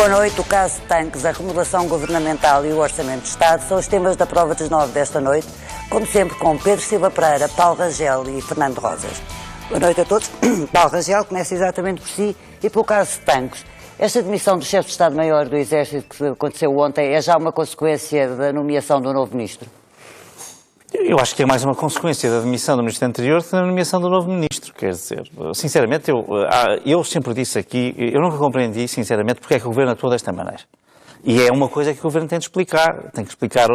Boa noite. O caso de tanques, a remodelação governamental e o Orçamento de Estado são os temas da prova dos 9 desta noite, como sempre com Pedro Silva Pereira, Paulo Rangel e Fernando Rosas. Boa noite a todos. Paulo Rangel começa exatamente por si e pelo caso de tanques. Esta demissão do chefe de Estado-Maior do Exército que aconteceu ontem é já uma consequência da nomeação do novo ministro? Eu acho que é mais uma consequência da demissão do ministro anterior do que da nomeação do novo ministro, quer dizer. Sinceramente, eu sempre disse aqui, eu nunca compreendi, sinceramente, porque é que o Governo atua desta maneira. E é uma coisa que o Governo tem de explicar. Tem que explicar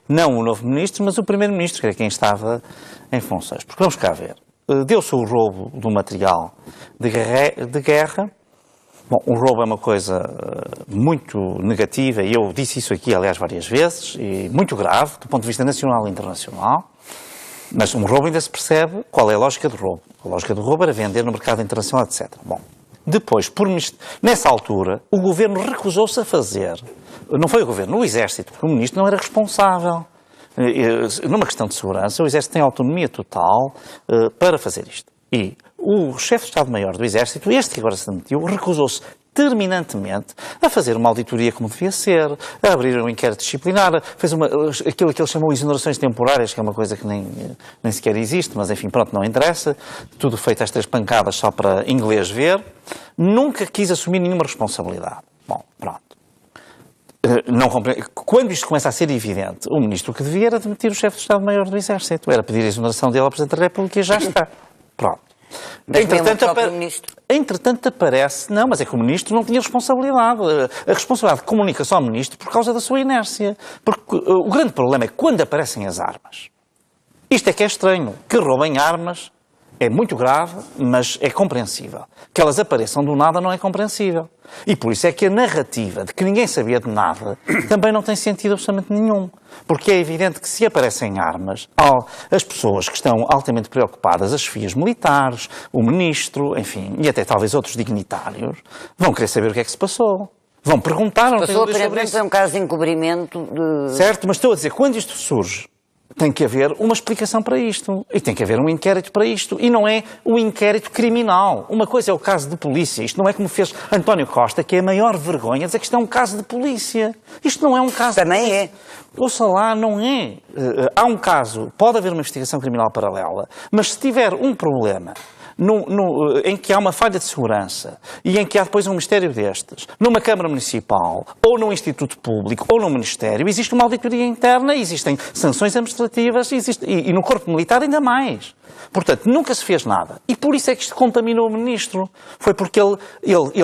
não o novo ministro, mas o primeiro-ministro, que era quem estava em funções. Porque vamos cá ver. Deu-se o roubo do material de guerra. Bom, o roubo é uma coisa muito negativa, e eu disse isso aqui, aliás, várias vezes, e muito grave, do ponto de vista nacional e internacional, mas um roubo ainda se percebe qual é a lógica do roubo. A lógica do roubo era vender no mercado internacional, etc. Bom, depois, nessa altura, o Governo recusou-se a fazer, não foi o Governo, o Exército, porque o Ministro não era responsável. Numa questão de segurança, o Exército tem autonomia total para fazer isto. E o chefe de Estado-Maior do Exército, este que agora se demitiu, recusou-se terminantemente a fazer uma auditoria como devia ser, a abrir um inquérito disciplinar, fez aquilo que ele chamou de exonerações temporárias, que é uma coisa que nem sequer existe, mas enfim, pronto, não interessa, tudo feito às 3 pancadas só para inglês ver, nunca quis assumir nenhuma responsabilidade. Bom, pronto. Quando isto começa a ser evidente, o ministro que devia era demitir o chefe de Estado-Maior do Exército, era pedir a exoneração dele ao Presidente da República e já está. Pronto. Entretanto aparece, não, mas é que o Ministro não tinha responsabilidade. A responsabilidade comunica-se ao Ministro por causa da sua inércia. Porque o grande problema é que quando aparecem as armas, isto é que é estranho, que roubem armas é muito grave, mas é compreensível. Que elas apareçam do nada não é compreensível. E por isso é que a narrativa de que ninguém sabia de nada também não tem sentido absolutamente nenhum. Porque é evidente que se aparecem armas, as pessoas que estão altamente preocupadas, as chefias militares, o ministro, enfim, e até talvez outros dignitários, vão querer saber o que é que se passou. Vão perguntar, não tem dúvidas sobre isso. É um caso de encobrimento de... Certo, mas estou a dizer, quando isto surge, tem que haver uma explicação para isto. E tem que haver um inquérito para isto. E não é um inquérito criminal. Uma coisa é o caso de polícia. Isto não é como fez António Costa, que é a maior vergonha dizer que isto é um caso de polícia. Isto não é um caso Também de polícia. é. Ouça lá, não é. Há um caso, pode haver uma investigação criminal paralela, mas se tiver um problema em que há uma falha de segurança e em que há depois um mistério destes, numa Câmara Municipal, ou num Instituto Público, ou num Ministério, existe uma auditoria interna, existem sanções administrativas, e no Corpo Militar ainda mais. Portanto, nunca se fez nada. E por isso é que isto contaminou o Ministro. Foi porque ele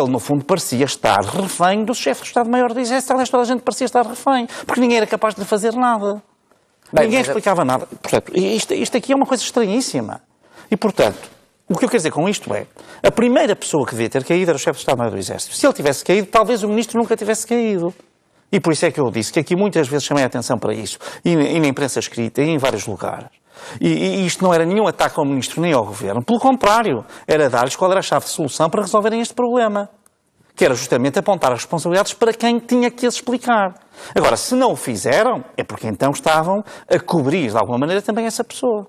no fundo, parecia estar refém do chefe do Estado-Maior do Exército. Aliás, toda a gente parecia estar refém, porque ninguém era capaz de fazer nada. Ninguém explicava nada. Portanto, isto aqui é uma coisa estranhíssima. E, portanto, o que eu quero dizer com isto é, a primeira pessoa que devia ter caído era o chefe de Estado-Maior do Exército. Se ele tivesse caído, talvez o Ministro nunca tivesse caído. E por isso é que eu disse que aqui muitas vezes chamei a atenção para isso, e na imprensa escrita, e em vários lugares. E isto não era nenhum ataque ao Ministro nem ao Governo. Pelo contrário, era dar-lhes qual era a chave de solução para resolverem este problema. Que era justamente apontar as responsabilidades para quem tinha que as explicar. Agora, se não o fizeram, é porque então estavam a cobrir de alguma maneira também essa pessoa.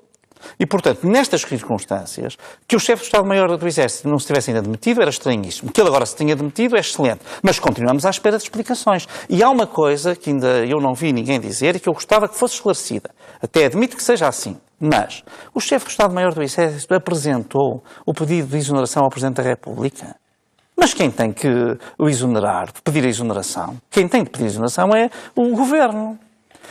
E, portanto, nestas circunstâncias, que o chefe do Estado-Maior do Exército não se tivesse ainda demitido era estranhíssimo. Que ele agora se tenha demitido é excelente. Mas continuamos à espera de explicações. E há uma coisa que ainda eu não vi ninguém dizer e que eu gostava que fosse esclarecida. Até admito que seja assim. Mas o chefe do Estado-Maior do Exército apresentou o pedido de exoneração ao Presidente da República. Mas quem tem que o exonerar, pedir a exoneração, quem tem de pedir a exoneração é o Governo.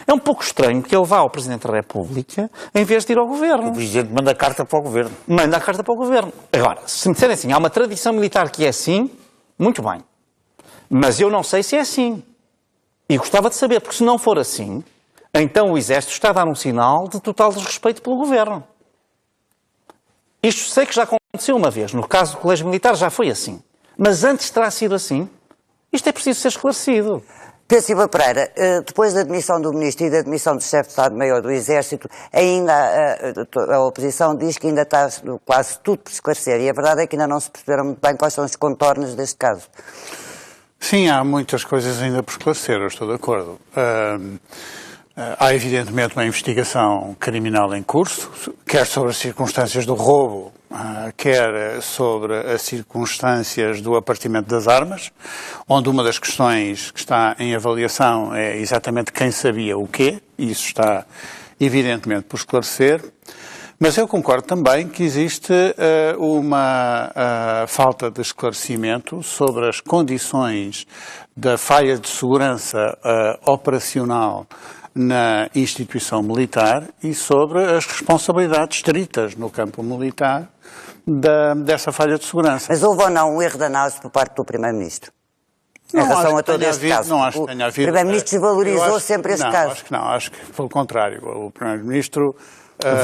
É um pouco estranho que ele vá ao Presidente da República em vez de ir ao Governo. O Presidente manda a carta para o Governo. Manda a carta para o Governo. Agora, se me disserem assim, há uma tradição militar que é assim, muito bem. Mas eu não sei se é assim. E gostava de saber, porque se não for assim, então o Exército está a dar um sinal de total desrespeito pelo Governo. Isto sei que já aconteceu uma vez. No caso do Colégio Militar já foi assim. Mas antes terá sido assim. Isto é preciso ser esclarecido. Pedro Silva Pereira, depois da demissão do Ministro e da demissão do chefe de Estado-Maior do Exército, ainda a oposição diz que ainda está quase tudo por esclarecer. E a verdade é que ainda não se perceberam muito bem quais são os contornos deste caso. Sim, há muitas coisas ainda por esclarecer, eu estou de acordo. Há evidentemente uma investigação criminal em curso, quer sobre as circunstâncias do roubo, quer sobre as circunstâncias do apartamento das armas, onde uma das questões que está em avaliação é exatamente quem sabia o quê, e isso está evidentemente por esclarecer. Mas eu concordo também que existe uma falta de esclarecimento sobre as condições da falha de segurança operacional na instituição militar e sobre as responsabilidades estritas no campo militar dessa falha de segurança. Mas houve ou não um erro de análise por parte do Primeiro-Ministro? Em relação a todo este caso? Não acho que tenha havido. O Primeiro-Ministro desvalorizou sempre este caso? Acho que pelo contrário. O Primeiro-Ministro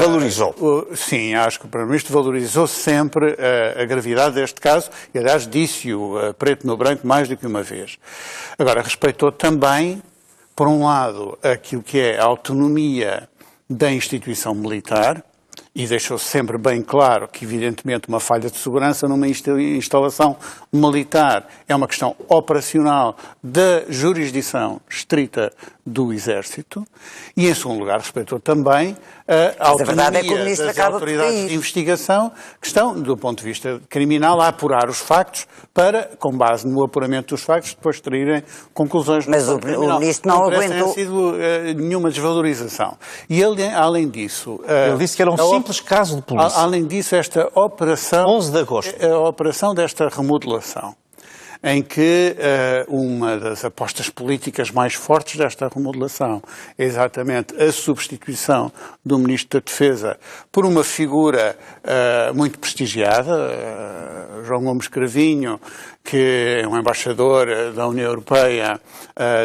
valorizou. Sim, acho que o Primeiro-Ministro valorizou sempre a gravidade deste caso e, aliás, disse-o preto no branco mais do que uma vez. Agora, respeitou também, por um lado, aquilo que é a autonomia da instituição militar e deixou sempre bem claro que, evidentemente, uma falha de segurança numa instalação militar é uma questão operacional da jurisdição estrita do Exército e, em segundo lugar, respeitou também a autonomia das autoridades de investigação que estão, do ponto de vista criminal, a apurar os factos para, com base no apuramento dos factos, depois extraírem conclusões. Mas o Ministro não aguentou. Não sido nenhuma desvalorização. E ele, além disso... ele disse que era um simples caso de polícia. Além disso, esta operação... 11 de agosto. A operação desta remodelação, em que uma das apostas políticas mais fortes desta remodelação é exatamente a substituição do Ministro da Defesa por uma figura muito prestigiada, João Gomes Cravinho, que é um embaixador da União Europeia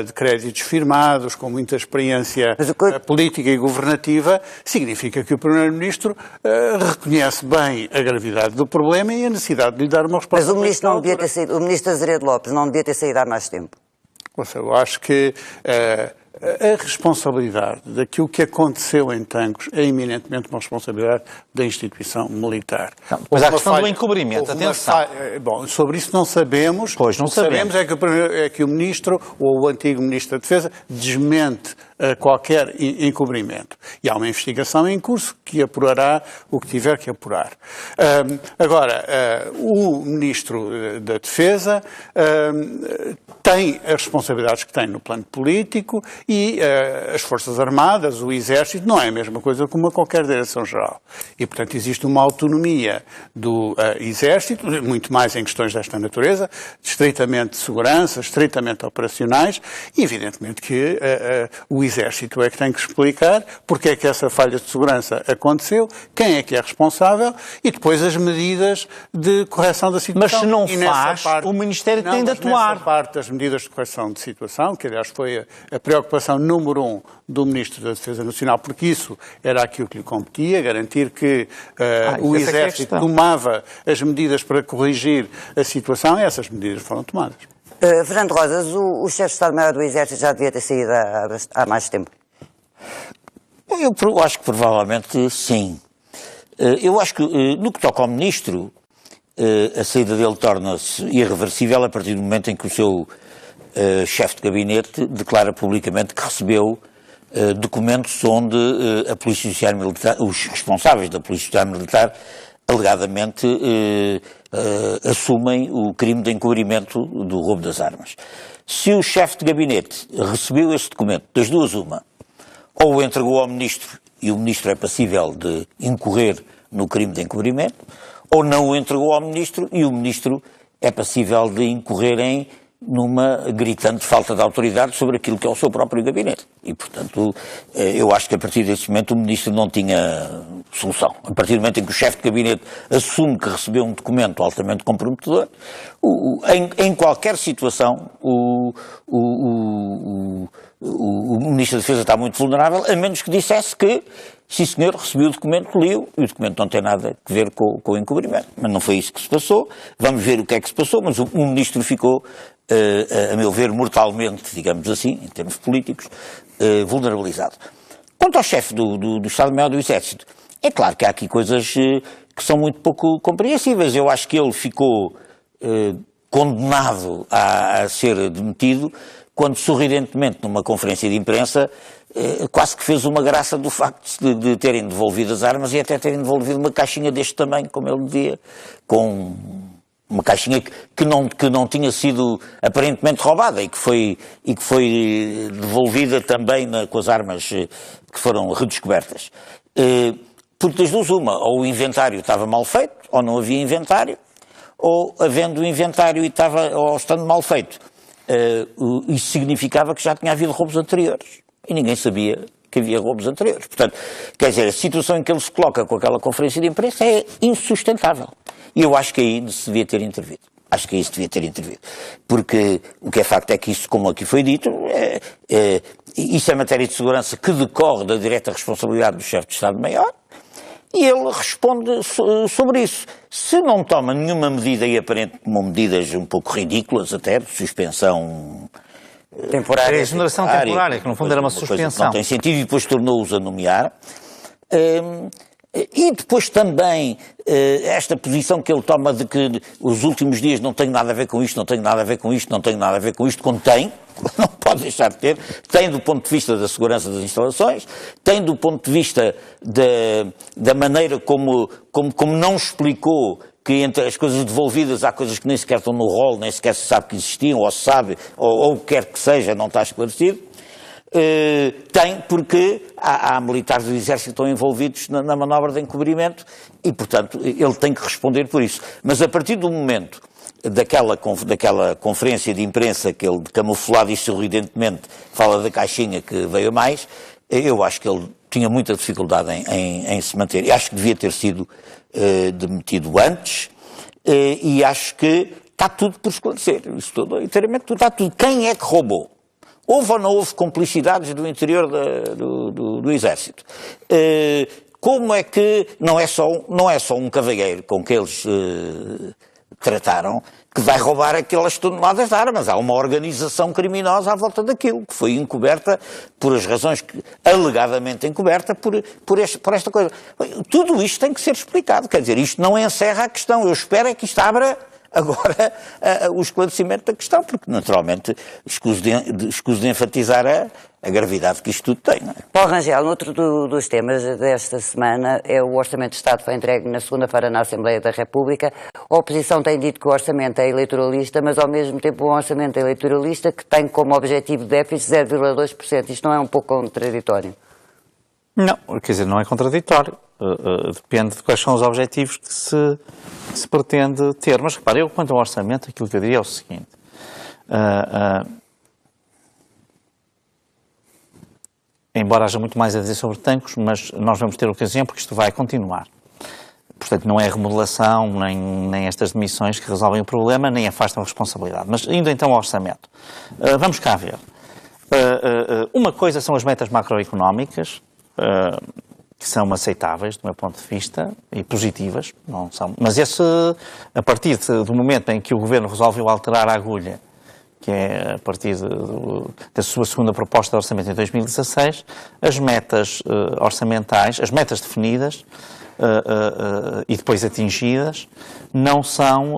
de créditos firmados, com muita experiência política e governativa, significa que o Primeiro-Ministro reconhece bem a gravidade do problema e a necessidade de lhe dar uma resposta. Mas o Ministro não devia ter saído, o Ministro Azeredo Lopes não devia ter saído há mais tempo. Eu acho que a responsabilidade daquilo que aconteceu em Tancos é eminentemente uma responsabilidade da instituição militar. Mas há a questão do encobrimento, atenção. Bom, sobre isso não sabemos. Pois, não sabemos. É que o Ministro, ou o antigo Ministro da Defesa, desmente qualquer encobrimento. E há uma investigação em curso que apurará o que tiver que apurar. Agora, o Ministro da Defesa tem as responsabilidades que tem no plano político e as Forças Armadas, o Exército, não é a mesma coisa que qualquer Direção-Geral. E, portanto, existe uma autonomia do Exército, muito mais em questões desta natureza, estritamente de segurança, estritamente operacionais, e evidentemente que o Exército é que tem que explicar porque é que essa falha de segurança aconteceu, quem é que é responsável e depois as medidas de correção da situação. Mas se não faz, o Ministério tem de atuar. Nessa parte das medidas de correção de situação, que aliás foi a preocupação número 1 do Ministro da Defesa Nacional, porque isso era aquilo que lhe competia, garantir que o Exército tomava as medidas para corrigir a situação e essas medidas foram tomadas. Fernando Rosas, o chefe de Estado-Maior do Exército já devia ter saído há mais tempo? Eu acho que provavelmente sim. Eu acho que no que toca ao Ministro, a saída dele torna-se irreversível a partir do momento em que o seu chefe de gabinete declara publicamente que recebeu documentos onde a Polícia Judiciária Militar, os responsáveis da Polícia Judiciária Militar, alegadamente assumem o crime de encobrimento do roubo das armas. Se o chefe de gabinete recebeu este documento, das duas uma, ou o entregou ao Ministro e o Ministro é passível de incorrer no crime de encobrimento, ou não o entregou ao Ministro e o Ministro é passível de incorrer numa gritante falta de autoridade sobre aquilo que é o seu próprio gabinete. E, portanto, eu acho que a partir desse momento o Ministro não tinha solução. A partir do momento em que o chefe de gabinete assume que recebeu um documento altamente comprometedor, em qualquer situação o Ministro da Defesa está muito vulnerável, a menos que dissesse que, sim senhor, recebi o documento, li-o, e o documento não tem nada a ver com o encobrimento. Mas não foi isso que se passou. Vamos ver o que é que se passou, mas o Ministro ficou, a meu ver, mortalmente, digamos assim, em termos políticos, vulnerabilizado. Quanto ao chefe do Estado-Maior do Exército, é claro que há aqui coisas que são muito pouco compreensíveis. Eu acho que ele ficou condenado a ser demitido quando sorridentemente, numa conferência de imprensa, quase que fez uma graça do facto de terem devolvido as armas e até terem devolvido uma caixinha deste tamanho, como ele dizia, com uma caixinha que não tinha sido aparentemente roubada e que foi devolvida também com as armas que foram redescobertas. Porque das duas uma, ou o inventário estava mal feito, ou não havia inventário, ou havendo inventário ou estando mal feito, isso significava que já tinha havido roubos anteriores. E ninguém sabia que havia roubos anteriores. Portanto, quer dizer, a situação em que ele se coloca com aquela conferência de imprensa é insustentável. E eu acho que aí se devia ter intervido. Acho que aí se devia ter intervido. Porque o que é facto é que isso, como aqui foi dito, isso é matéria de segurança que decorre da direta responsabilidade do chefe de Estado-Maior, e ele responde sobre isso. Se não toma nenhuma medida, e aparentemente medidas um pouco ridículas até, de suspensão temporária. É a exoneração temporária, que no fundo era uma suspensão. Não tem sentido, e depois tornou-os a nomear. E depois também esta posição que ele toma de que os últimos dias não tenho nada a ver com isto, não tenho nada a ver com isto, não tenho nada a ver com isto, quando tem, não pode deixar de ter, tem do ponto de vista da segurança das instalações, tem do ponto de vista da maneira como não explicou que entre as coisas devolvidas há coisas que nem sequer estão no rol, nem sequer se sabe que existiam, ou se sabe, ou quer que seja, não está esclarecido. Tem porque há militares do Exército que estão envolvidos na manobra de encobrimento e, portanto, ele tem que responder por isso. Mas a partir do momento daquela conferência de imprensa que ele, camuflado e sorridentemente, fala da caixinha que veio a mais, eu acho que ele tinha muita dificuldade em se manter. Eu acho que devia ter sido demitido antes e acho que está tudo por esclarecer. Isso tudo, inteiramente tudo, está tudo. Quem é que roubou? Houve ou não houve complicidades do interior do Exército? Como é que não é só um cavalheiro com que eles trataram que vai roubar aquelas toneladas de armas? Há uma organização criminosa à volta daquilo, que foi encoberta por as razões alegadamente encoberta por esta coisa. Tudo isto tem que ser explicado, quer dizer, isto não encerra a questão. Eu espero é que isto abra agora o esclarecimento da questão, porque naturalmente escuso de enfatizar a gravidade que isto tudo tem. Não é? Paulo Rangel, outro dos temas desta semana é o Orçamento de Estado, foi entregue na segunda-feira na Assembleia da República. A oposição tem dito que o orçamento é eleitoralista, mas ao mesmo tempo um orçamento eleitoralista que tem como objetivo de déficit 0,2%. Isto não é um pouco contraditório? Não, quer dizer, não é contraditório. Depende de quais são os objetivos que se pretende ter. Mas repare, eu quanto ao orçamento, aquilo que eu diria é o seguinte. Embora haja muito mais a dizer sobre tanques, mas nós vamos ter ocasião porque isto vai continuar. Portanto, não é a remodelação, nem estas demissões que resolvem o problema, nem afastam a responsabilidade. Mas indo então ao orçamento. Vamos cá ver. Uma coisa são as metas macroeconómicas, que são aceitáveis, do meu ponto de vista, e positivas, não são. Mas a partir do momento em que o Governo resolveu alterar a agulha, que é a partir da sua segunda proposta de orçamento em 2016, as metas orçamentais, as metas definidas e depois atingidas, não são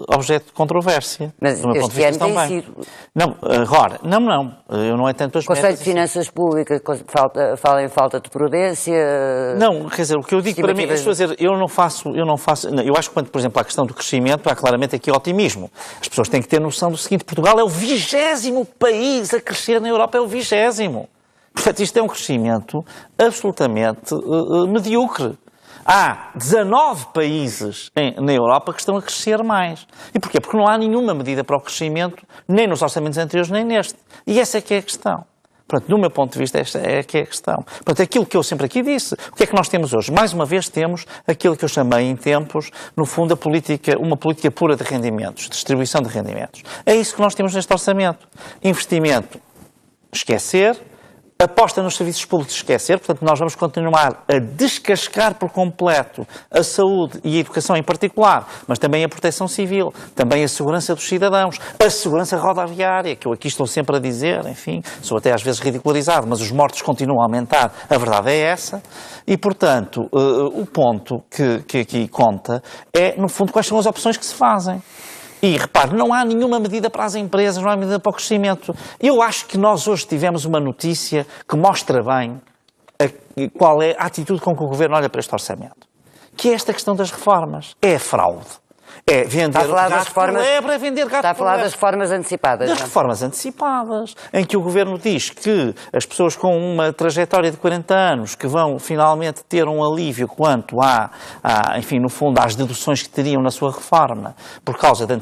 objeto de controvérsia. Mas do meu ponto de vista tem sido. Não, agora, eu não é tanto as O Conselho metas... de Finanças Públicas fala em falta de prudência. Não, quer dizer, o que eu digo para mim, estou a dizer, eu acho que quanto, por exemplo, à questão do crescimento, há claramente aqui otimismo. As pessoas têm que ter noção do seguinte: Portugal é o 20º país a crescer na Europa, é o 20º. Portanto, isto é um crescimento absolutamente medíocre. Há 19 países na Europa que estão a crescer mais. E porquê? Porque não há nenhuma medida para o crescimento, nem nos orçamentos anteriores, nem neste. E essa é que é a questão. Portanto, do meu ponto de vista, esta é que é a questão. Portanto, aquilo que eu sempre aqui disse, o que é que nós temos hoje? Mais uma vez temos aquilo que eu chamei em tempos, no fundo, uma política pura de rendimentos, distribuição de rendimentos. É isso que nós temos neste orçamento. Investimento, esquecer. Aposta nos serviços públicos, esquecer. Portanto, nós vamos continuar a descascar por completo a saúde e a educação em particular, mas também a proteção civil, também a segurança dos cidadãos, a segurança rodoviária, que eu aqui estou sempre a dizer, enfim, sou até às vezes ridicularizado, mas os mortos continuam a aumentar, a verdade é essa. E, portanto, o ponto que aqui conta é, no fundo, quais são as opções que se fazem. E repare, não há nenhuma medida para as empresas, não há medida para o crescimento. Eu acho que nós hoje tivemos uma notícia que mostra bem qual é a atitude com que o Governo olha para este orçamento. Que é esta questão das reformas. É a fraude. É vender gato por lebre, é vender gato por lebre. Está a falar das reformas antecipadas. Das reformas antecipadas, em que o Governo diz que as pessoas com uma trajetória de 40 anos que vão finalmente ter um alívio quanto enfim, no fundo, às deduções que teriam na sua reforma por causa de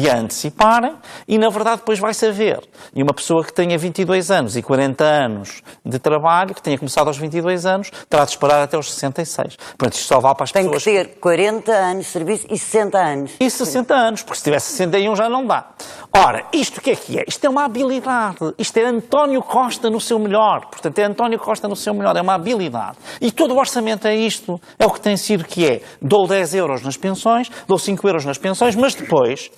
a anteciparem, e na verdade depois vai-se a ver. E uma pessoa que tenha 22 anos e 40 anos de trabalho, que tenha começado aos 22 anos, terá de esperar até aos 66. Portanto, isto só vale para as pessoas... Tem que ter 40 anos de serviço e 60 anos. E 60 anos, porque se tivesse 61 já não dá. Ora, isto o que é? Isto é uma habilidade. Isto é António Costa no seu melhor. Portanto, é António Costa no seu melhor. É uma habilidade. E todo o orçamento é isto. É o que tem sido que é. Dou 10 euros nas pensões, dou 5 euros nas pensões, mas depois...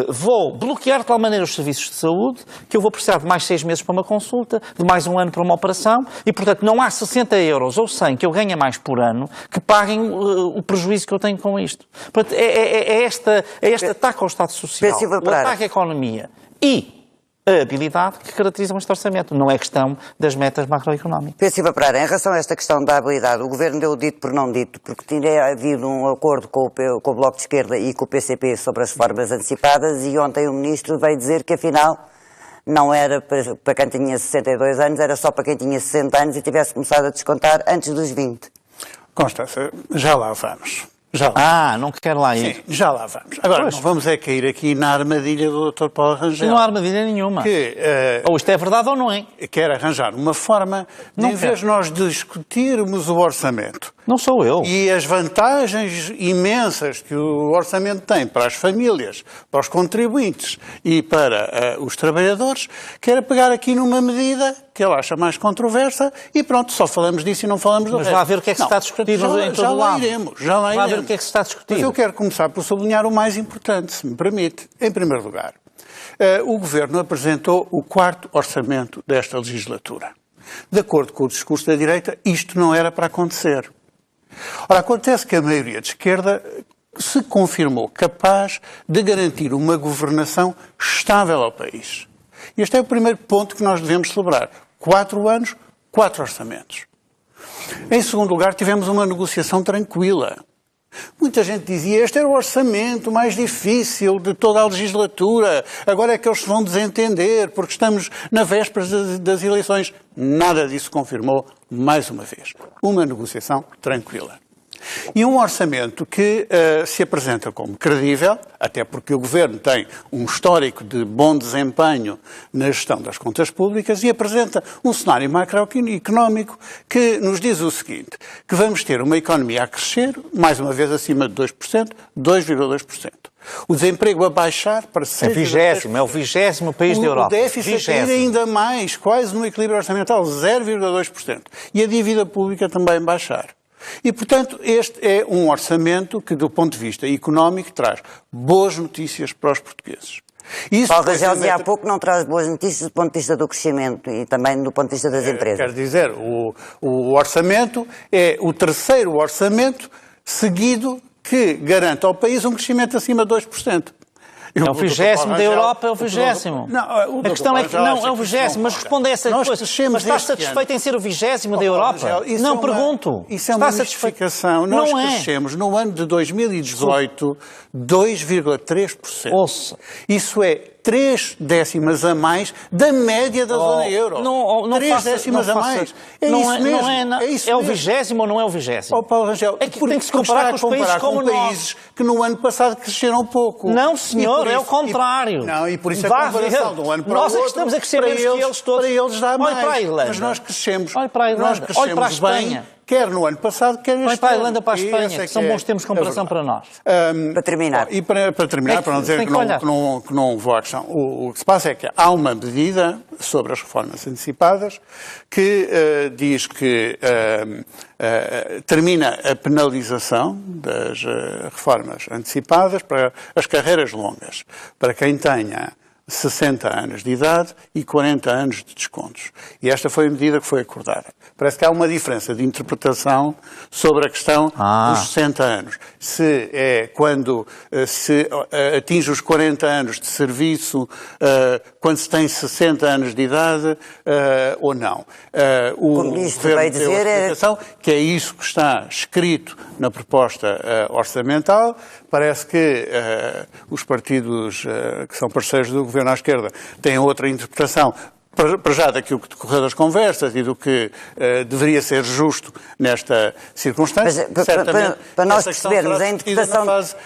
vou bloquear de tal maneira os serviços de saúde que eu vou precisar de mais 6 meses para uma consulta, de mais um ano para uma operação e, portanto, não há 60 euros ou 100 que eu ganhe mais por ano que paguem o prejuízo que eu tenho com isto. Portanto, é este ataque ao Estado Social, o ataque à economia e a habilidade que caracteriza este orçamento. Não é questão das metas macroeconómicas. Pedro Silva Pereira, em relação a esta questão da habilidade, o Governo deu o dito por não dito, porque tinha havido um acordo com o Bloco de Esquerda e com o PCP sobre as reformas antecipadas e ontem o Ministro veio dizer que afinal não era para quem tinha 62 anos, era só para quem tinha 60 anos e tivesse começado a descontar antes dos 20. Constança, já lá vamos. Não quero lá ir. Sim, já lá vamos. Agora, não vamos é cair aqui na armadilha do Dr. Paulo Rangel. Não há armadilha nenhuma. Ou isto é verdade ou não é. Quer arranjar uma forma de, em vez de nós discutirmos o orçamento... Não sou eu. E as vantagens imensas que o orçamento tem para as famílias, para os contribuintes e para os trabalhadores, quer pegar aqui numa medida que ele acha mais controversa e pronto, só falamos disso e não falamos do resto. Mas vá ver o que é que se está a discutir em todo lado. Já lá iremos. Vá ver o que é que se está a discutir. Mas eu quero começar por sublinhar o mais importante, se me permite. Em primeiro lugar, o Governo apresentou o 4º orçamento desta legislatura. De acordo com o discurso da direita, isto não era para acontecer. Ora, acontece que a maioria de esquerda se confirmou capaz de garantir uma governação estável ao país. Este é o primeiro ponto que nós devemos celebrar. 4 anos, 4 orçamentos. Em segundo lugar, tivemos uma negociação tranquila. Muita gente dizia, este era o orçamento mais difícil de toda a legislatura, agora é que eles se vão desentender, porque estamos na véspera das eleições. Nada disso confirmou, mais uma vez. Uma negociação tranquila. E um orçamento que se apresenta como credível, até porque o Governo tem um histórico de bom desempenho na gestão das contas públicas e apresenta um cenário macroeconómico que nos diz o seguinte, que vamos ter uma economia a crescer, mais uma vez acima de 2%, 2,2%. O desemprego a baixar para 6,3%. É o 20º país da Europa. O déficit a cair ainda mais, quase no equilíbrio orçamental, 0,2%. E a dívida pública também baixar. E, portanto, este é um orçamento que, do ponto de vista económico, traz boas notícias para os portugueses. Paulo Rangel dizia há pouco não traz boas notícias do ponto de vista do crescimento e também do ponto de vista das empresas. Quer dizer, o orçamento é o 3º orçamento seguido que garante ao país um crescimento acima de 2%. É o 20º da Europa, é o 20º. A questão é que não, é o 20º, mas responda a essa coisa. Mas está satisfeito em ser o 20º da Europa? Não, pergunto. Isso é uma justificação. Nós crescemos no ano de 2018 2,3%. Ouça. Isso é 3 décimas a mais da média da zona euro. Não 3 décimas a mais. É isso mesmo. É o 20º ou não é o 20º? Paulo Rangel, é que tem que se comparar com os países como países que no ano passado cresceram pouco. Não, senhor, é o contrário. E por isso a comparação de um ano para o outro. Nós é que estamos a crescer menos que eles todos. Para eles dá mais. Olha para a Irlanda. Mas nós crescemos. Olha para a Irlanda. Nós crescemos olha para a Espanha. Bem, quer no ano passado, quer este ano. Olha para a Irlanda, para a Espanha, que são bons termos de comparação para nós. Para terminar. E para terminar, para não dizer que não vou à questão, o que se passa é que há uma medida sobre as reformas antecipadas que diz que termina a penalização das reformas antecipadas para as carreiras longas. Para quem tenha 60 anos de idade e 40 anos de descontos. E esta foi a medida que foi acordada. Parece que há uma diferença de interpretação sobre a questão dos 60 anos. Se é quando se atinge os 40 anos de serviço, quando se tem 60 anos de idade ou não. O Ministro vai dizer que é isso que está escrito na proposta orçamental. Parece que os partidos que são parceiros do governo à esquerda têm outra interpretação, para já daquilo que decorreu das conversas e do que deveria ser justo nesta circunstância. Mas, para nós percebermos a interpretação,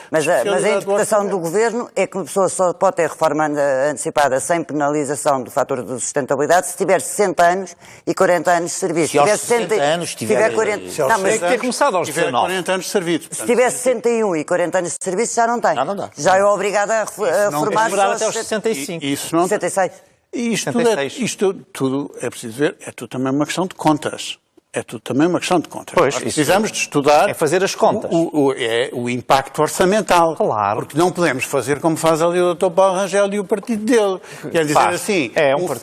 mas a interpretação do Governo é que uma pessoa só pode ter reforma antecipada sem penalização do fator de sustentabilidade se tiver 60 anos e 40 anos de serviço. Se aos 60 anos tiver 40, não, mas tem que ter começado aos 19. 40 anos de serviço. Se tiver 61 e 40 anos de serviço já não tem. Não dá. Já é obrigado a reformar-se até aos 65. Isso não 66. E isto tudo, é preciso ver, é tudo também uma questão de contas. É tudo também uma questão de contas. Pois, nós precisamos de estudar... É fazer as contas. O impacto orçamental. Claro. Porque não podemos fazer como faz ali o Dr. Paulo Rangel e o partido dele. Quer dizer assim,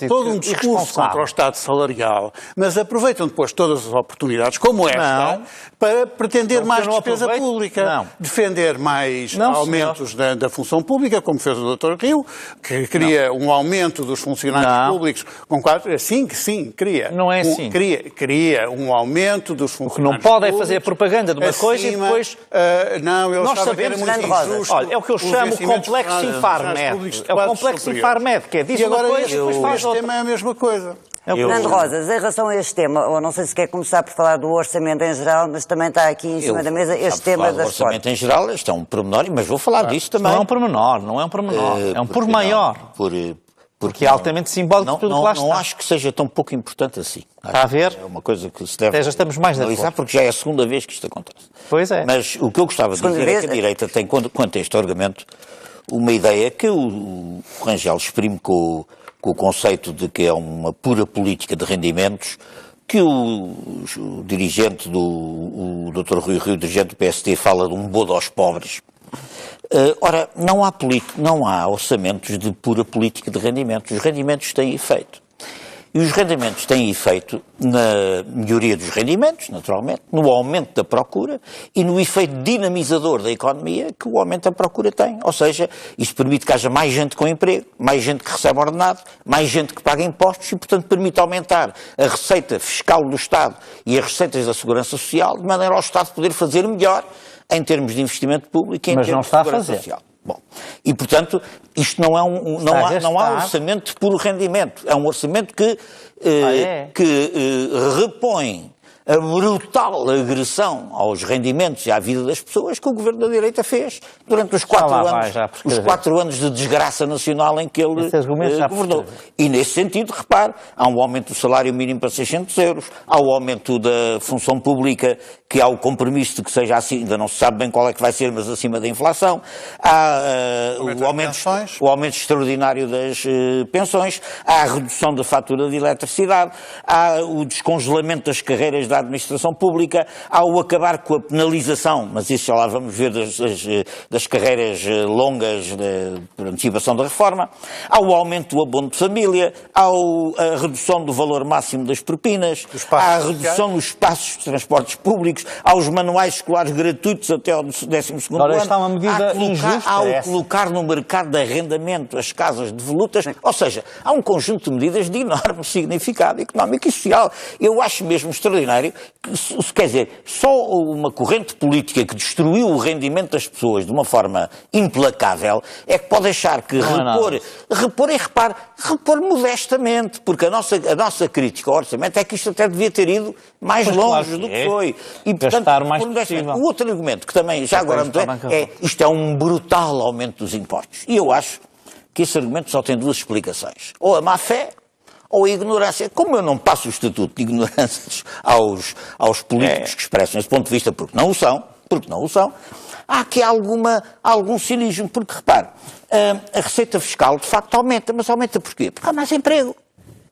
todo um discurso contra o Estado salarial, mas aproveitam depois todas as oportunidades, como esta, para pretender mais despesa pública. Defender mais aumentos da função pública, como fez o Dr. Rio, que queria um aumento dos funcionários públicos com 4... Sim, queria. Não é assim. Queria um aumento dos funcionários. O que não pode é fazer propaganda de uma coisa e depois... não, ele nós sabemos que era muito injusto. Olha, é o que eu chamo o complexo Infarmed. É o complexo Infarmed, que é diz uma coisa e depois faz outra. Este tema é a mesma coisa. Fernando Rosas, em relação a este tema, ou não sei se quer começar por falar do orçamento em geral, mas também está aqui em cima da mesa este tema das orçamento formas. em geral, este é um pormenor, mas vou falar disso também. Não é um pormenor, é um por maior. Porque é altamente simbólico tudo que lá está. Não acho que seja tão pouco importante assim. Está a ver? É uma coisa que se deve já estamos mais analisar, porque já é a segunda vez que isto acontece. Pois é. Mas o que eu gostava de dizer é que a direita tem, quanto a este argumento, uma ideia que o Rangel exprime com o conceito de que é uma pura política de rendimentos, que o dirigente o Dr. Rui Rio, dirigente do PSD, fala de um bodo aos pobres. Ora, não há orçamentos de pura política de rendimentos. Os rendimentos têm efeito. E os rendimentos têm efeito na melhoria dos rendimentos, naturalmente, no aumento da procura e no efeito dinamizador da economia que o aumento da procura tem. Ou seja, isso permite que haja mais gente com emprego, mais gente que recebe ordenado, mais gente que paga impostos e, portanto, permite aumentar a receita fiscal do Estado e as receitas da Segurança Social, de maneira ao Estado poder fazer melhor em termos de investimento público e em termos de segurança social. Bom, e portanto, isto não há orçamento de puro rendimento. É um orçamento que repõe a brutal agressão aos rendimentos e à vida das pessoas que o governo da direita fez durante os 4 anos de desgraça nacional em que ele governou. E nesse sentido, repare, há um aumento do salário mínimo para 600 euros, há o aumento da função pública, que há o compromisso de que seja assim, ainda não se sabe bem qual é que vai ser, mas acima da inflação, há o aumento extraordinário das pensões, há a redução da fatura de eletricidade, há o descongelamento das carreiras da administração pública, há o acabar com a penalização, mas isso já lá vamos ver das carreiras longas de antecipação da reforma, há o aumento do abono de família, há a redução do valor máximo das propinas, há a redução nos espaços de transportes públicos, há os manuais escolares gratuitos até ao 12º ano, está uma medida injusta, há o colocar no mercado de arrendamento as casas devolutas, ou seja, há um conjunto de medidas de enorme significado económico e social. Eu acho mesmo extraordinário que, quer dizer, só uma corrente política que destruiu o rendimento das pessoas de uma forma implacável é que pode achar que repor modestamente, porque a nossa crítica ao orçamento é que isto até devia ter ido mais longe do que foi. E, portanto, o outro argumento que também, já agora isto é um brutal aumento dos impostos. E eu acho que esse argumento só tem duas explicações. Ou a má-fé, ou a ignorância. Como eu não passo o estatuto de ignorância aos políticos que expressam esse ponto de vista, porque não o são, há aqui algum cinismo, porque repare, a receita fiscal de facto aumenta, mas aumenta porquê? Porque há mais emprego.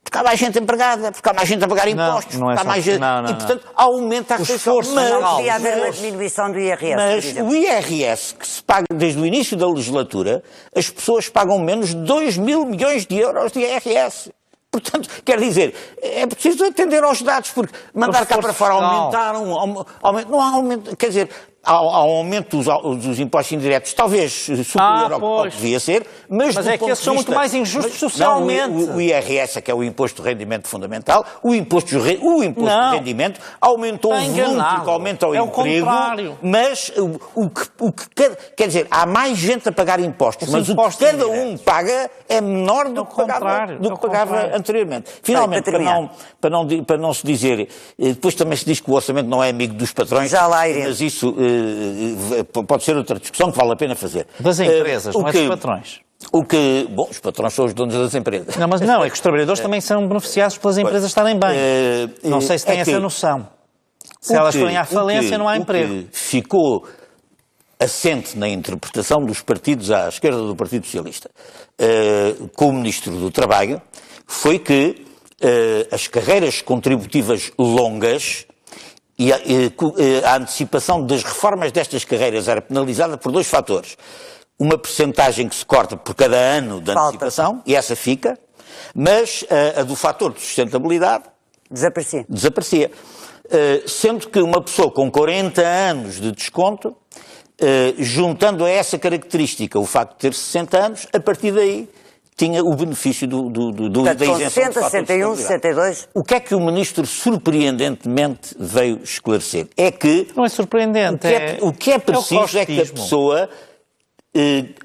Porque há mais gente empregada, porque há mais gente a pagar impostos, não é porque há só- mais gente... não, e, portanto, aumenta a arrecadação. Não podia haver uma diminuição do IRS, por Mas exemplo. o IRS, que se paga desde o início da legislatura, as pessoas pagam menos de 2 mil milhões de euros de IRS. Portanto, quer dizer, é preciso atender aos dados, porque mandar cá para fora aumentar não há aumento, quer dizer, há aumento dos impostos indiretos, talvez superior ao que devia ser, mas é que esses são muito mais injustos socialmente. Não, o IRS, que é o Imposto de Rendimento Fundamental, o imposto de rendimento aumentou o volume, porque aumenta o emprego, mas o que quer dizer, há mais gente a pagar impostos, mas o que cada um paga é menor do que pagava anteriormente. Finalmente, para não se dizer, depois também se diz que o orçamento não é amigo dos patrões, já lá iremos. Mas isso pode ser outra discussão que vale a pena fazer. Das empresas, não é dos patrões. Bom, os patrões são os donos das empresas. Não, é que os trabalhadores também são beneficiados pelas empresas estarem bem. Não sei se têm essa noção. Se elas forem à falência, não há emprego. O que ficou assente na interpretação dos partidos à esquerda do Partido Socialista, com o Ministro do Trabalho, foi que as carreiras contributivas longas e a antecipação das reformas destas carreiras era penalizada por 2 fatores. Uma percentagem que se corta por cada ano de antecipação, e essa fica, mas a do fator de sustentabilidade desaparecia. Sendo que uma pessoa com 40 anos de desconto, juntando a essa característica o facto de ter 60 anos, a partir daí tinha o benefício da isenção 60, 61, 62. O que é que o Ministro surpreendentemente veio esclarecer? É que... Não é surpreendente. O que é preciso é que a pessoa,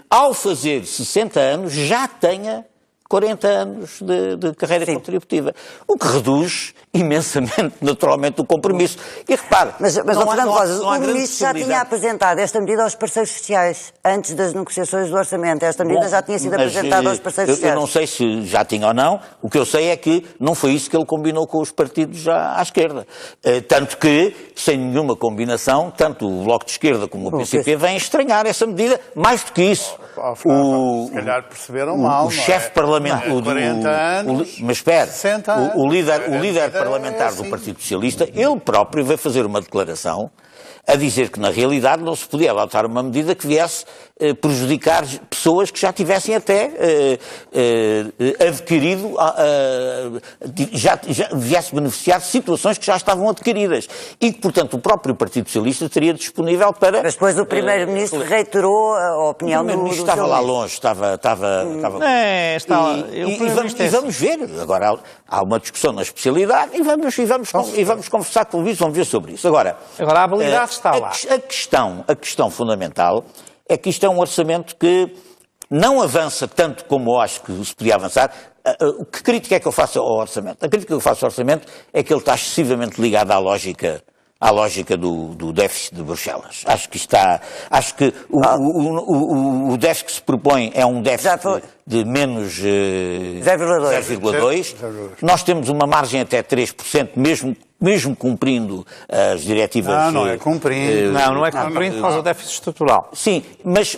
ao fazer 60 anos, já tenha 40 anos de carreira contributiva. O que reduz imensamente, naturalmente, o compromisso. E repare... Mas Fernando Rosas, o Ministro já tinha apresentado esta medida aos parceiros sociais, antes das negociações do orçamento. Esta medida já tinha sido apresentada aos parceiros sociais. Eu não sei se já tinha ou não. O que eu sei é que não foi isso que ele combinou com os partidos à esquerda. Tanto que, sem nenhuma combinação, tanto o Bloco de Esquerda como o PCP vêm estranhar essa medida. Mais do que isso, se calhar perceberam mal. O chefe parlamentar... Mas espera, 60 anos, o líder parlamentar do Partido Socialista, ele próprio veio fazer uma declaração a dizer que, na realidade, não se podia adotar uma medida que viesse prejudicar pessoas que já tivessem até adquirido, já viesse beneficiar de situações que já estavam adquiridas. E que, portanto, o próprio Partido Socialista estaria disponível para... Mas depois o Primeiro-Ministro reiterou a opinião do Primeiro-Ministro estava lá longe, estava e vamos ver. Agora, há uma discussão na especialidade e vamos conversar com o Luís, vamos ver sobre isso. Agora a habilidade está lá. A questão fundamental é que isto é um orçamento que não avança tanto como eu acho que se podia avançar. Que crítica é que eu faço ao orçamento? A crítica que eu faço ao orçamento é que ele está excessivamente ligado à lógica do déficit de Bruxelas. Acho que o déficit que se propõe é um déficit de menos 0,2. Nós temos uma margem até 3%, mesmo cumprindo as diretivas... Não é cumprindo. Não é cumprindo por causa do déficit estrutural. Sim, mas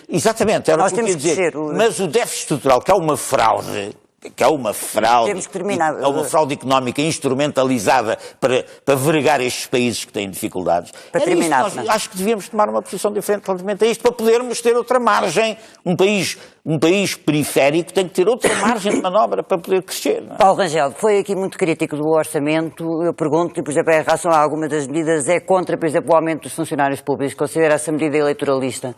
exatamente, era o que eu queria dizer. Mas o déficit estrutural, que é uma fraude... Temos que terminar. É uma fraude económica instrumentalizada para vergar estes países que têm dificuldades. Para terminar, acho que devíamos tomar uma posição diferente relativamente a isto para podermos ter outra margem. Um país periférico tem que ter outra margem de manobra para poder crescer. Não é? Paulo Rangel, foi aqui muito crítico do orçamento. Eu pergunto, por exemplo, em relação a alguma das medidas, é contra, por exemplo, o aumento dos funcionários públicos? Considera essa medida eleitoralista?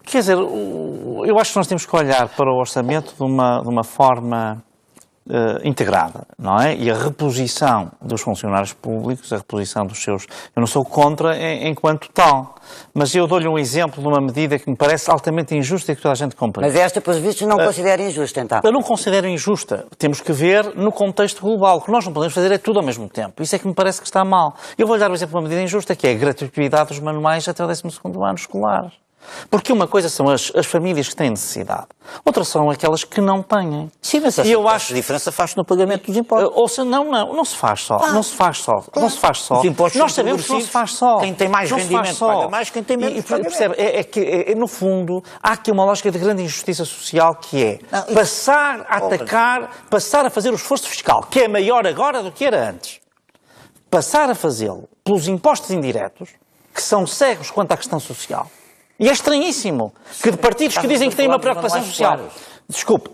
Quer dizer, eu acho que nós temos que olhar para o orçamento de uma forma integrada, não é? E a reposição dos funcionários públicos, a reposição dos seus... Eu não sou contra enquanto tal, mas eu dou-lhe um exemplo de uma medida que me parece altamente injusta e que toda a gente compreende. Mas esta, pelos vistos, não considera injusta, então? Eu não considero injusta. Temos que ver no contexto global. O que nós não podemos fazer é tudo ao mesmo tempo. Isso é que me parece que está mal. Eu vou-lhe dar um exemplo de uma medida injusta, que é a gratuidade dos manuais até o 12º ano escolar. Porque uma coisa são as famílias que têm necessidade, outra são aquelas que não têm. Sim, mas essa diferença faz-se no pagamento dos impostos. Ou seja, não se faz só. Não se faz só. Não se faz só. Os impostos Nós são sabemos que não se faz só. Quem tem mais não rendimento paga mais, quem tem menos paga menos. Percebe? No fundo, há aqui uma lógica de grande injustiça social que é passar a atacar, passar a fazer o esforço fiscal, que é maior agora do que era antes. Passar a fazê-lo pelos impostos indiretos, que são cegos quanto à questão social. E é estranhíssimo que de partidos que dizem que têm uma preocupação social. Desculpe,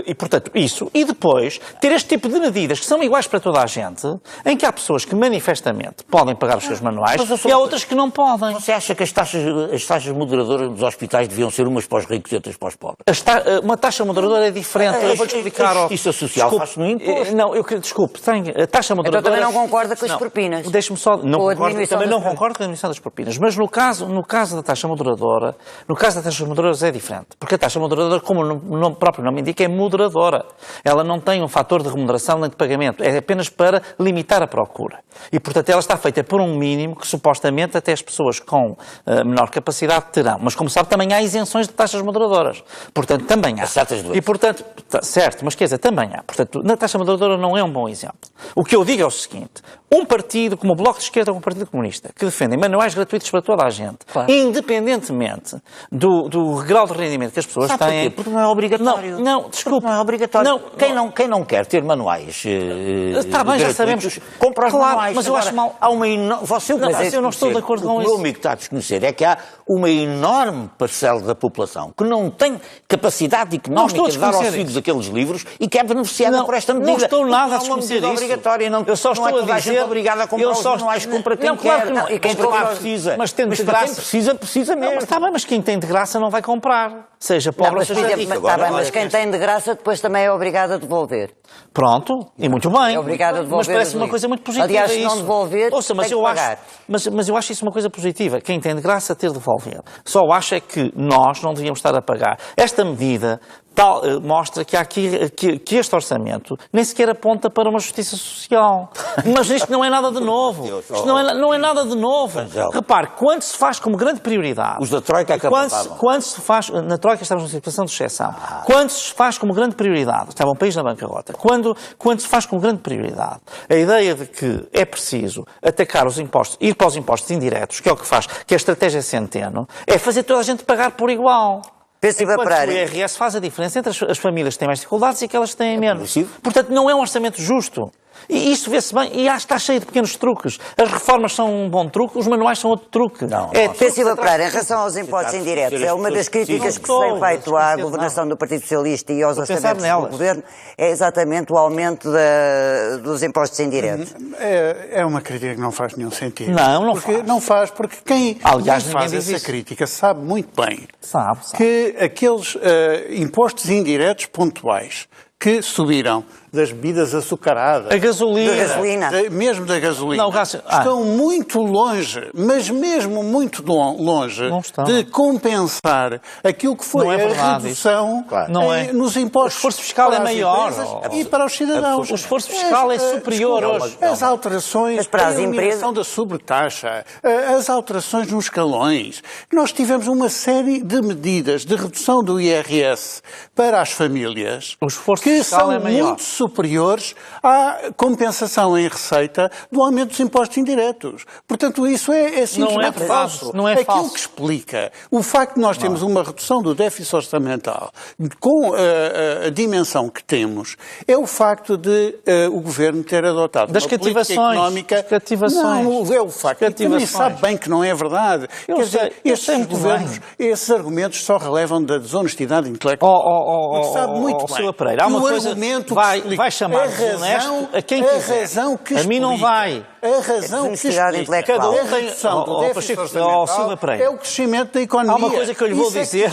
e portanto, isso. E depois, ter este tipo de medidas que são iguais para toda a gente, em que há pessoas que manifestamente podem pagar os seus manuais e há outras que não podem. Você acha que as taxas moderadoras dos hospitais deviam ser umas para os ricos e outras para os pobres? Uma taxa moderadora é diferente. Eu vou-te explicar. A justiça social faz-se no imposto. Não, desculpe, a taxa moderadora... Então também não concorda com as propinas? Deixe-me só... Também não concordo com a diminuição das propinas. Mas no caso da taxa moderadora, no caso das taxas moderadoras é diferente. Porque a taxa moderadora, como o nome próprio não me indica, é moderadora. Ela não tem um fator de remuneração nem de pagamento. É apenas para limitar a procura. E, portanto, ela está feita por um mínimo que, supostamente, até as pessoas com menor capacidade terão. Mas, como sabe, também há isenções de taxas moderadoras. Portanto, também há. E, portanto, certo, mas quer dizer, também há. Portanto, na taxa moderadora não é um bom exemplo. O que eu digo é o seguinte. Um partido como o Bloco de Esquerda ou como o Partido Comunista, que defendem manuais gratuitos para toda a gente, independentemente do grau de rendimento que as pessoas têm... Porquê? Porque não é obrigatório. Não, desculpe. Não é obrigatório. Quem não quer ter manuais está bem, já sabemos. Compra os manuais. Mas eu acho mal... Há uma enorme... eu não estou de acordo com isso. O meu amigo está a desconhecer é que há uma enorme parcela da população que não tem capacidade económica de dar aos filhos aqueles livros e que é beneficiada por esta medida. Não estou nada a desconhecer isso. Obrigatória. Eu só estou a dizer... obrigado a comprar os manuais, compra quem quer. Não, e quem precisa. Mas tendo de graça... quem precisa mesmo. Mas está bem, mas quem tem de graça não vai comprar. Seja pobre ou seja rico. Está bem, mas quem tem de graça depois também é obrigado a devolver. Pronto, e muito bem. É obrigado a devolver. Mas parece uma coisa muito positiva. Aliás, se não isso. devolver, Ouça, mas tem que pagar. Mas eu acho isso uma coisa positiva. Quem tem de graça ter de devolver. Só acho é que nós não devíamos estar a pagar. Esta medida mostra que há aqui que este orçamento nem sequer aponta para uma justiça social. Mas isto não é nada de novo. Isto não é nada de novo. Repare, quando se faz como grande prioridade... Os da Troika acabavam. Quando se faz... Na Troika estamos numa situação de exceção. Quando se faz como grande prioridade... Estava um país na bancarrota. Quando se faz como grande prioridade a ideia de que é preciso atacar os impostos, ir para os impostos indiretos, que é o que faz, que a estratégia Centeno, é fazer toda a gente pagar por igual. Enquanto o IRS faz a diferença entre as famílias que têm mais dificuldades e aquelas que têm menos. Portanto, não é um orçamento justo. E isto vê-se bem, e está cheio de pequenos truques. As reformas são um bom truque, os manuais são outro truque. Pedro Silva Pereira, em relação aos impostos indiretos, é uma das críticas que se tem feito à governação do Partido Socialista e aos orçamentos do Governo, é exatamente o aumento dos impostos indiretos. É uma crítica que não faz nenhum sentido. Não faz, porque quem faz essa crítica sabe muito bem que aqueles impostos indiretos pontuais que subiram das bebidas açucaradas, a gasolina, mesmo da gasolina, estão muito longe, mas mesmo muito longe de compensar aquilo que foi a redução nos impostos. O esforço fiscal é maior e para os cidadãos. O esforço fiscal é superior hoje. As alterações, a eliminação da sobretaxa, as alterações nos escalões. Nós tivemos uma série de medidas de redução do IRS para as famílias que são muito superiores à compensação em receita do aumento dos impostos indiretos. Portanto, isso é simplesmente falso. Não é Aquilo falso. que explica o facto de nós termos uma redução do déficit orçamental com a dimensão que temos é o facto de o Governo ter adotado das uma política económica... Não, é o facto. E também sabe bem que não é verdade. Quer dizer, estes governos, esses argumentos só relevam da desonestidade intelectual. Sabe muito bem. Há uma coisa vai chamar desonesto a quem quiser. A mim não vai. A razão que explica cada um tem a redução do déficit orçamental é o crescimento da economia. Há uma coisa que eu lhe vou dizer,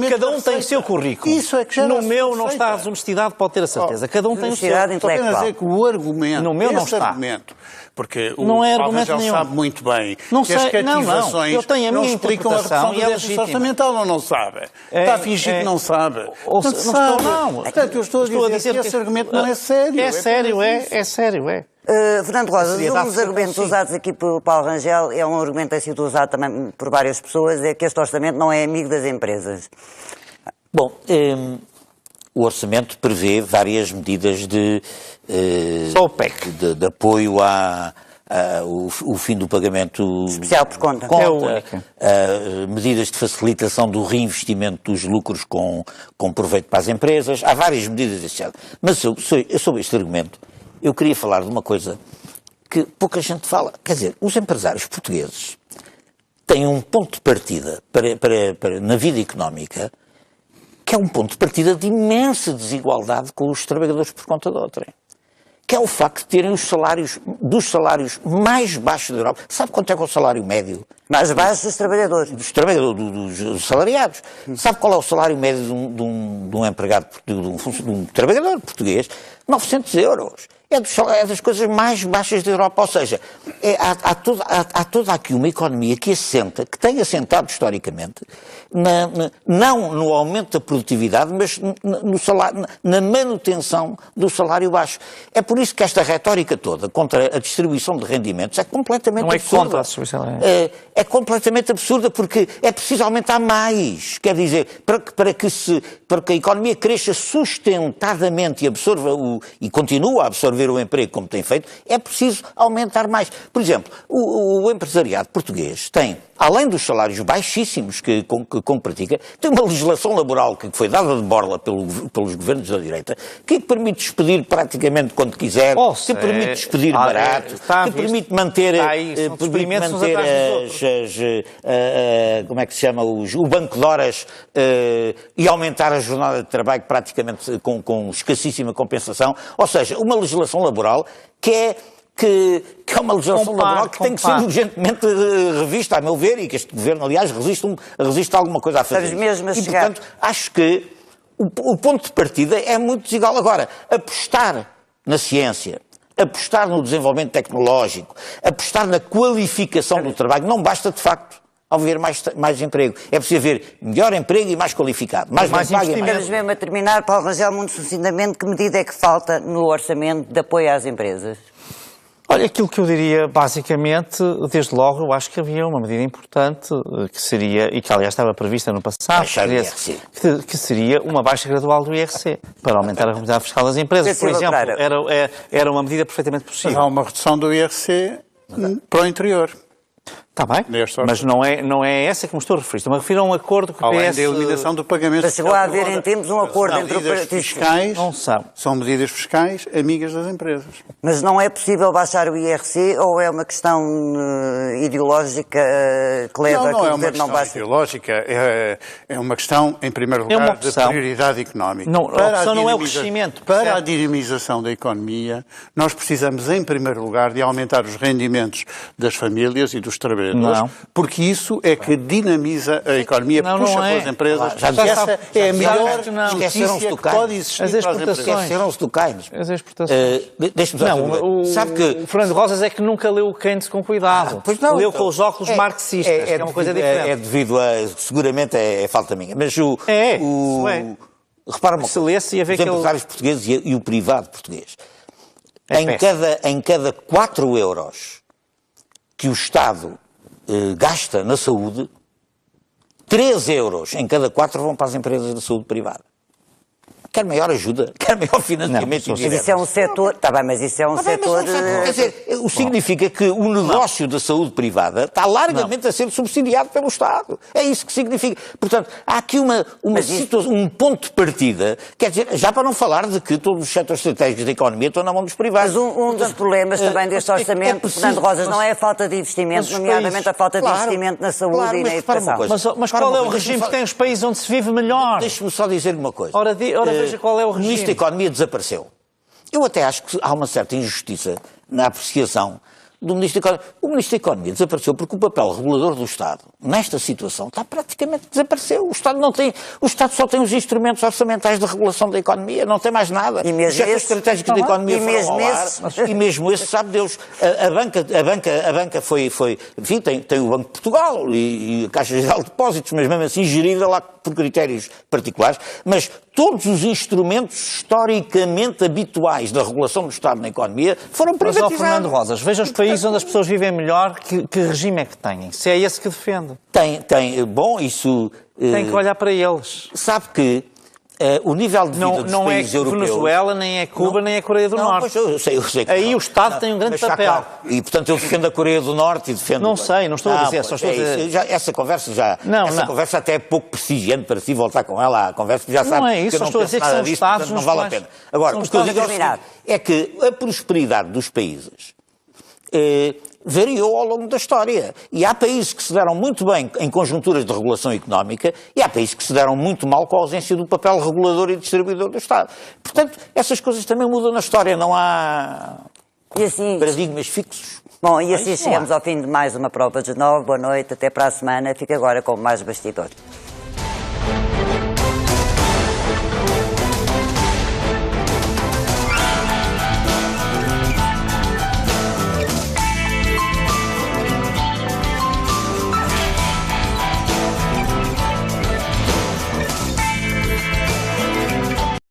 cada um tem o seu currículo. Isso é que gera no meu não está a desonestidade, pode ter a certeza. Cada um tem o seu. Estou apenas a dizer que o argumento, no meu não está. Porque não é o argumento Paulo nenhum. sabe muito bem não que as cativações eu tenho a minha explicam a redução do déficit orçamental ou não sabe? Está a fingir que não sabe. Portanto, eu estou a dizer que esse argumento não é sério. É sério. Fernando Rosas, seriedade um dos argumentos consigo. usados aqui pelo Paulo Rangel, é um argumento que tem sido usado também por várias pessoas, é que este orçamento não é amigo das empresas. Bom, o orçamento prevê várias medidas de Só o PEC. de apoio o fim do pagamento Especial por conta. É o único. medidas de facilitação do reinvestimento dos lucros com proveito para as empresas. Há várias medidas desse género. Mas sobre este argumento, eu queria falar de uma coisa que pouca gente fala. Quer dizer, os empresários portugueses têm um ponto de partida na vida económica que é um ponto de partida de imensa desigualdade com os trabalhadores por conta de outrem. Que é o facto de terem os salários dos salários mais baixos da Europa. Sabe quanto é que é o salário médio? Mais baixo dos trabalhadores. Dos trabalhadores, dos salariados. Sabe qual é o salário médio de um empregado, de um trabalhador português? 900 euros. É das coisas mais baixas da Europa. Ou seja, há toda aqui uma economia que tem assentado historicamente, não no aumento da produtividade, mas na manutenção do salário baixo. É por isso que esta retórica toda contra a distribuição de rendimentos é completamente Não é absurda. contra a distribuição. É completamente absurda porque é preciso aumentar mais. Quer dizer, para que a economia cresça sustentadamente e continue a absorver o emprego como tem feito, é preciso aumentar mais. Por exemplo, o empresariado português tem, além dos salários baixíssimos que pratica, tem uma legislação laboral que foi dada de borla pelos governos da direita, que permite despedir praticamente quando quiser, que permite despedir barato, que permite manter, como é que se chama, o banco de horas e aumentar a jornada de trabalho praticamente com escassíssima compensação. Ou seja, uma legislação laboral que é uma legislação laboral que tem que ser urgentemente revista, a meu ver, e que este governo, aliás, resiste a alguma coisa a fazer. E, portanto, acho que o ponto de partida é muito desigual. Agora, apostar na ciência, apostar no desenvolvimento tecnológico, apostar na qualificação do trabalho, não basta, de facto, ao haver mais emprego. É preciso haver melhor emprego e mais qualificado. Mais Mas mesmo a terminar, Paulo Rangel, muito sucintamente, que medida é que falta no orçamento de apoio às empresas? Olha, aquilo que eu diria, basicamente, desde logo, eu acho que havia uma medida importante que seria, e que aliás estava prevista no passado, que seria uma baixa gradual do IRC, para aumentar a responsabilidade fiscal das empresas. Por exemplo, era uma medida perfeitamente possível. Há uma redução do IRC para o interior. Está bem, mas não é essa que me estou a referir. Estou-me a referir a um acordo que o PS... Além da eliminação do pagamento... Mas chegou a haver em tempos um acordo entre o partido... fiscais, não são medidas fiscais amigas das empresas. Mas não é possível baixar o IRC ou é uma questão ideológica que leva a que o governo não baixe? Não é uma questão ideológica, é uma questão, em primeiro lugar, de prioridade económica. Não, a opção não é o crescimento. Para a dinamização da economia, nós precisamos, em primeiro lugar, de aumentar os rendimentos das famílias e dos trabalhadores. Não. Porque isso é que dinamiza a economia, puxa pelas empresas. Essa é a melhor notícia que pode existir as exportações. Esqueceram-se do Keynes. As exportações. Sabe que o Fernando Rosas é que nunca leu o Keynes com cuidado. Pois não, leu com os óculos marxistas, que é uma coisa diferente. É devido seguramente é falta minha. Mas repara uma coisa, os empresários portugueses e o privado português, em cada 4 euros que o Estado gasta na saúde, 3 euros em cada 4 vão para as empresas de saúde privada. Quer maior ajuda, quer maior financiamento. Mas isso é um setor... Está bem, mas isso é um setor... Quer dizer, significa que o negócio da saúde privada está largamente a ser subsidiado pelo Estado. É isso que significa. Portanto, há aqui um ponto de partida, quer dizer, já para não falar de que todos os setores estratégicos da economia estão na mão dos privados. Mas um dos problemas também deste orçamento, Fernando Rosas, não é a falta de investimento, nomeadamente a falta de investimento na saúde e na educação. Mas qual é o regime que tem os países onde se vive melhor? Deixe-me só dizer uma coisa. Ora veja qual é o regime. O Ministro da Economia desapareceu. Eu até acho que há uma certa injustiça na apreciação do Ministro da Economia. O Ministro da Economia desapareceu porque o papel regulador do Estado, nesta situação, está praticamente desapareceu. O Estado só tem os instrumentos orçamentais de regulação da economia, não tem mais nada. E mesmo os setores estratégicos da economia foram ao ar, e mesmo esse, sabe Deus, a banca foi enfim, tem o Banco de Portugal e a Caixa Geral de Depósitos, mas mesmo assim gerida lá por critérios particulares, mas todos os instrumentos historicamente habituais da regulação do Estado na economia foram privatizados. Mas, Fernando Rosas, veja os países onde as pessoas vivem melhor, que regime é que têm? Se é esse que defende. Bom, isso... Tem que olhar para eles. Sabe que o nível de vida dos países europeus... Não é Venezuela, nem é Cuba, nem é Coreia do Norte. Pois eu sei que aí o Estado tem um grande papel. E, portanto, eu defendo a Coreia do Norte e defendo... Não sei, não estou a dizer, só estou a dizer... Essa conversa conversa até é pouco prestigiante para si voltar com ela. A conversa já sabe não é isso, que eu não estou a dizer que são disso, Estados não vale a pena. Agora, o que eu digo é que a prosperidade dos países variou ao longo da história. E há países que se deram muito bem em conjunturas de regulação económica e há países que se deram muito mal com a ausência do papel regulador e distribuidor do Estado. Portanto, essas coisas também mudam na história, não há paradigmas fixos. Bom, e assim chegamos ao fim de mais uma prova de 9. Boa noite, até para a semana. Fica agora com mais bastidores.